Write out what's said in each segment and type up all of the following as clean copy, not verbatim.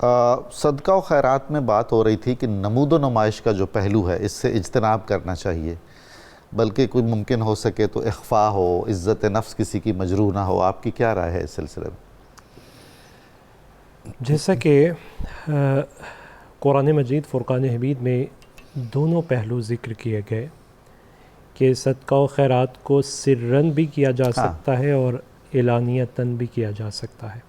صدقہ و خیرات میں بات ہو رہی تھی کہ نمود و نمائش کا جو پہلو ہے اس سے اجتناب کرنا چاہیے، بلکہ کوئی ممکن ہو سکے تو اخفاء ہو، عزت نفس کسی کی مجروح نہ ہو. آپ کی کیا رائے ہے اس سلسلے میں؟ جیسا کہ قرآن مجید فرقان حمید میں دونوں پہلو ذکر کیے گئے کہ صدقہ و خیرات کو سرًا بھی کیا جا سکتا ہے اور اعلانیتاً بھی کیا جا سکتا ہے.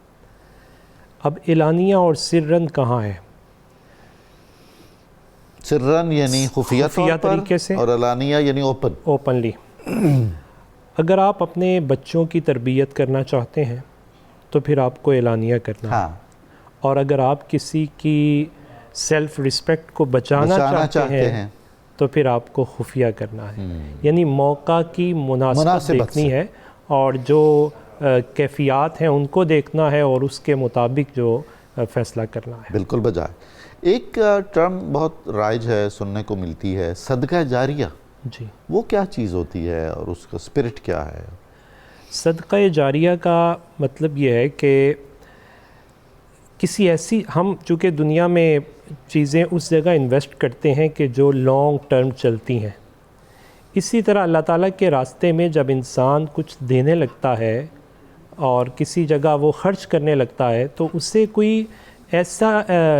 اب اعلانیہ اور سرًا کہاں ہے؟ سرًا یعنی خفیہ طور پر، طریقے سے، اور علانیہ یعنی اوپنلی. اگر آپ اپنے بچوں کی تربیت کرنا چاہتے ہیں تو پھر آپ کو اعلانیہ کرنا ہے، اور اگر آپ کسی کی سیلف رسپیکٹ کو بچانا چاہتے ہیں تو پھر آپ کو خفیہ کرنا ہے. یعنی موقع کی مناسبت دیکھنی ہے اور جو کیفیات ہیں ان کو دیکھنا ہے اور اس کے مطابق جو فیصلہ کرنا ہے. بالکل بجائے. ایک ٹرم بہت رائج ہے، سننے کو ملتی ہے، صدقہ جاریہ. جی، وہ کیا چیز ہوتی ہے اور اس کا اسپرٹ کیا ہے؟ صدقہ جاریہ کا مطلب یہ ہے کہ کسی ایسی، ہم چونکہ دنیا میں چیزیں اس جگہ انویسٹ کرتے ہیں کہ جو لانگ ٹرم چلتی ہیں، اسی طرح اللہ تعالیٰ کے راستے میں جب انسان کچھ دینے لگتا ہے اور کسی جگہ وہ خرچ کرنے لگتا ہے تو اسے کوئی ایسا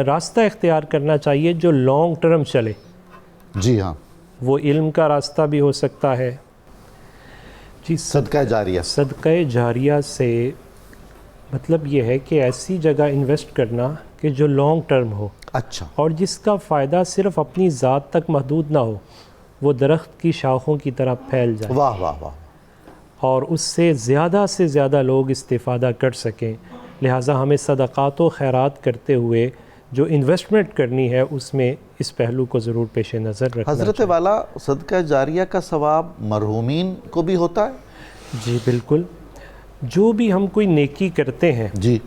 راستہ اختیار کرنا چاہیے جو لانگ ٹرم چلے. جی ہاں، وہ علم کا راستہ بھی ہو سکتا ہے. جی، صدقہ جاریہ. صدقہ جاریہ سے مطلب یہ ہے کہ ایسی جگہ انویسٹ کرنا کہ جو لانگ ٹرم ہو، اچھا، اور جس کا فائدہ صرف اپنی ذات تک محدود نہ ہو، وہ درخت کی شاخوں کی طرح پھیل جائے. واہ واہ واہ. اور اس سے زیادہ لوگ استفادہ کر سکیں. لہٰذا ہمیں صدقات و خیرات کرتے ہوئے جو انویسٹمنٹ کرنی ہے اس میں اس پہلو کو ضرور پیش نظر رکھنا چاہیے. حضرت والا، صدقہ جاریہ کا ثواب مرحومین کو بھی ہوتا ہے؟ جی بالکل. جو بھی ہم کوئی نیکی کرتے ہیں جی،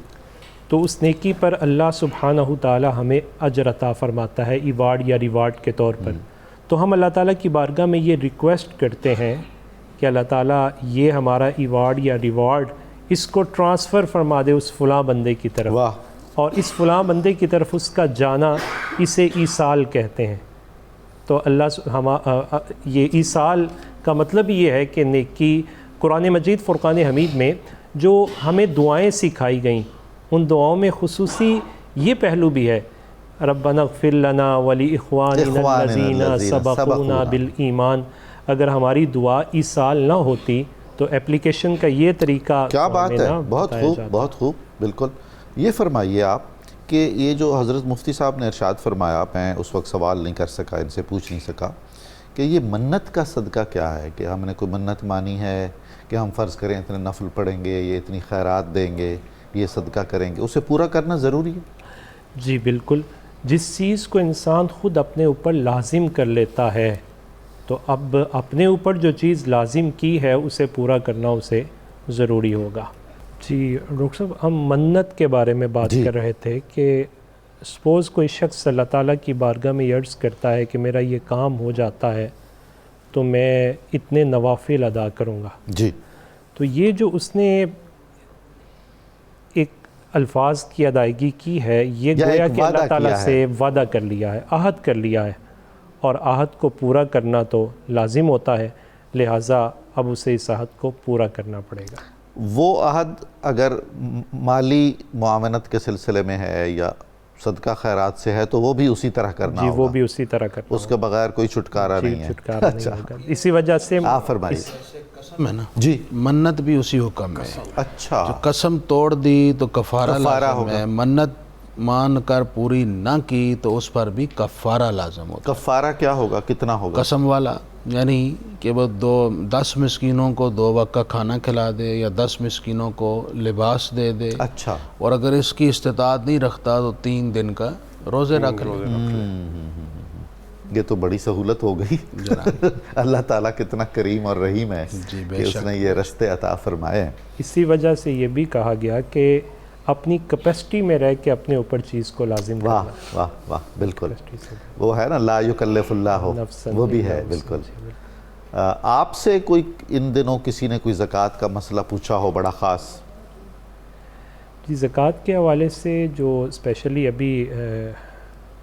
تو اس نیکی پر اللہ سبحانہ تعالی ہمیں اجر عطا فرماتا ہے، ایوارڈ یا ریوارڈ کے طور پر. تو ہم اللہ تعالیٰ کی بارگاہ میں یہ ریکویسٹ کرتے ہیں کہ اللہ تعالیٰ یہ ہمارا ایوارڈ یا ریوارڈ اس کو ٹرانسفر فرما دے اس فلاں بندے کی طرف. واہ. اور اس فلاں بندے کی طرف اس کا جانا، اسے ایصال کہتے ہیں. تو یہ ایصال کا مطلب یہ ہے کہ نیکی، قرآن مجید فرقان حمید میں جو ہمیں دعائیں سکھائی گئیں ان دعاؤں میں خصوصی یہ پہلو بھی ہے، ربنا اغفر لنا ولاخواننا الذین سبقونا بالایمان. اگر ہماری دعا ایصال نہ ہوتی تو اپلیکیشن کا یہ طریقہ کیا بات ہے. بہت خوب، بہت خوب. بالکل. یہ فرمائیے آپ کہ یہ جو حضرت مفتی صاحب نے ارشاد فرمایا، میں اس وقت سوال نہیں کر سکا، ان سے پوچھ نہیں سکا، کہ یہ منت کا صدقہ کیا ہے؟ کہ ہم نے کوئی منت مانی ہے کہ ہم فرض کریں اتنے نفل پڑھیں گے، یہ اتنی خیرات دیں گے، یہ صدقہ کریں گے، اسے پورا کرنا ضروری ہے؟ جی بالکل. جس چیز کو انسان خود اپنے اوپر لازم کر لیتا ہے تو اب اپنے اوپر جو چیز لازم کی ہے اسے پورا کرنا اسے ضروری ہوگا. جی ڈاکٹر صاحب، ہم منت کے بارے میں بات کر رہے تھے کہ سپوز کوئی شخص اللہ تعالیٰ کی بارگاہ میں عرض کرتا ہے کہ میرا یہ کام ہو جاتا ہے تو میں اتنے نوافل ادا کروں گا. جی. تو یہ جو اس نے ایک الفاظ کی ادائیگی کی ہے، یہ گویا کہ اللہ تعالیٰ سے وعدہ کر لیا ہے، عہد کر لیا ہے، اور عہد کو پورا کرنا تو لازم ہوتا ہے. لہٰذا اب اسے اس عہد کو پورا کرنا پڑے گا. وہ عہد اگر مالی معاونت کے سلسلے میں ہے یا صدقہ خیرات سے ہے تو وہ بھی اسی طرح کرنا ہوگا. جی وہ بھی اسی طرح کرنا، اس کے بغیر کوئی چھٹکارا نہیں ہے. چھٹکارا نہیں ہوگا. اسی وجہ سے آپ فرمائیے. قسم ہے نا جی، منت بھی اسی حکم ہے. اچھا، جو قسم توڑ دی تو کفارہ لازم ہے، منت مان کر پوری نہ کی تو اس پر بھی کفارہ لازم ہوتا. کفارہ کیا ہوگا؟ کتنا ہوگا؟ قسم والا یعنی کہ وہ 10 مسکینوں کو 2 وقت کا کھانا کھلا دے یا 10 مسکینوں کو لباس دے دے. اچھا. اور اگر اس کی استطاعت نہیں رکھتا تو 3 دن کا روزے رکھ لے. یہ تو بڑی سہولت ہو گئی. اللہ تعالیٰ کتنا کریم اور رحیم ہے کہ اس نے یہ رشتے عطا فرمائے ہیں. اسی وجہ سے یہ بھی کہا گیا کہ اپنی کیپیسٹی میں رہ کے اپنے اوپر چیز کو لازم کرنا. واہ واہ واہ. بالکل. وہ ہے نا لا یکلف اللہ، وہ بھی ہے. بالکل. آپ سے کوئی ان دنوں کسی نے کوئی زکوٰۃ کا مسئلہ پوچھا ہو بڑا خاص؟ جی زکوٰۃ کے حوالے سے جو اسپیشلی ابھی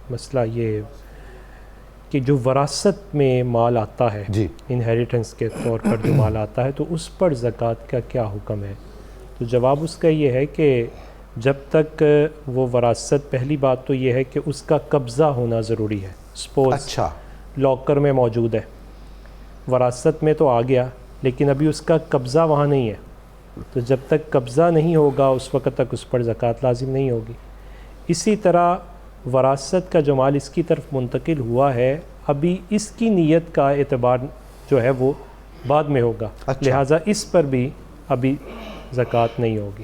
مسئلہ یہ کہ جو وراثت میں مال آتا ہے جی انہیریٹنس کے طور پر جو مال آتا ہے تو اس پر زکوٰۃ کا کیا حکم ہے؟ تو جواب اس کا یہ ہے کہ جب تک وہ وراثت، پہلی بات تو یہ ہے کہ اس کا قبضہ ہونا ضروری ہے. سپوز اچھا لاکر میں موجود ہے، وراثت میں تو آ گیا لیکن ابھی اس کا قبضہ وہاں نہیں ہے، تو جب تک قبضہ نہیں ہوگا اس وقت تک اس پر زکوٰۃ لازم نہیں ہوگی. اسی طرح وراثت کا جو مال اس کی طرف منتقل ہوا ہے، ابھی اس کی نیت کا اعتبار جو ہے وہ بعد میں ہوگا، اچھا. لہٰذا اس پر بھی ابھی زکوٰۃ نہیں ہوگی.